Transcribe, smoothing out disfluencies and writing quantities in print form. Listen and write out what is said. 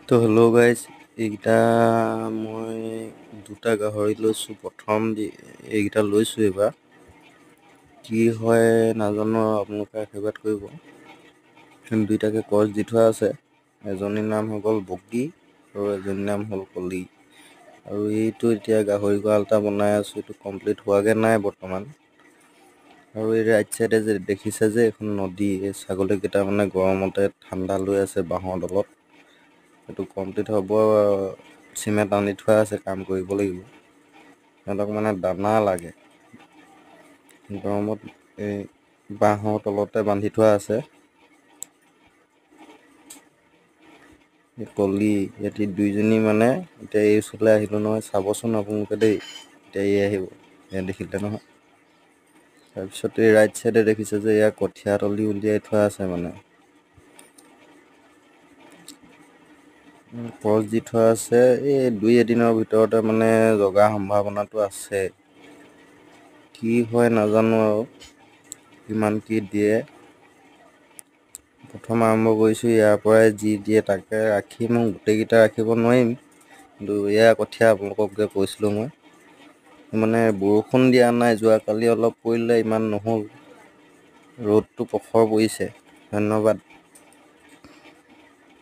তো hello' guys, এইকেইটা মই দুটা গাহৰি লৈছোঁ। প্ৰথম এইকেইটা লৈছোঁ এইবাৰ। কি হয় নাজানো, আপোনালোকে আশীৰ্বাদ কৰিব। দুইটাকে ক্ৰছ দি থোৱা আছে। এজনীৰ নাম হৈ গ'ল বগী আৰু এজনীৰ নাম হ'ল কলি। আৰু এইটো এতিয়া গাহৰি গঁৰাল এটা বনাই আছোঁ। এইটো কমপ্লিট হোৱাগৈ নাই বৰ্তমান। আৰু এই ৰাইট চাইডে যে দেখিছে যে এইখন নদী, এই ছাগলীকেইটা মানে গৰমতে ঠাণ্ডা লৈ আছে বাঁহৰ তলত। এইটো কমপ্লিট হ'ব, চিমেণ্ট আনি থোৱা আছে, কাম কৰিব লাগিব। সিহঁতক মানে দানা লাগে। গৰমত এই বাঁহৰ তলতে বান্ধি থোৱা আছে। এই কলি ইয়াতে দুইজনী মানে এতিয়া এই ওচৰলৈ আহিলোঁ নহয়, চাবচোন আপোনালোকে দেই। এতিয়া এই আহিব, এয়া দেখিলে নহয়। তাৰপিছত এই ৰাইট চাইডে দেখিছে যে এয়া কঠীয়া তলি উলিয়াই থোৱা আছে মানে। ক্ৰছ দি থোৱা আছে। এই 2-এদিনৰ ভিতৰতে মানে জগাৰ সম্ভাৱনাটো আছে। কি হয় নাজানো আৰু, কিমান কি দিয়ে। প্ৰথম আৰম্ভ কৰিছোঁ, ইয়াৰ পৰাই যি দিয়ে তাকে ৰাখিম। গোটেইকেইটা ৰাখিব নোৱাৰিম, কিন্তু এয়া কঠীয়া আপোনালোকক যে কৈছিলোঁ মই, মানে বৰষুণ দিয়া নাই। যোৱাকালি অলপ পৰিলে, ইমান নহ'ল। ৰ'দটো প্ৰখৰ পৰিছে। ধন্যবাদ।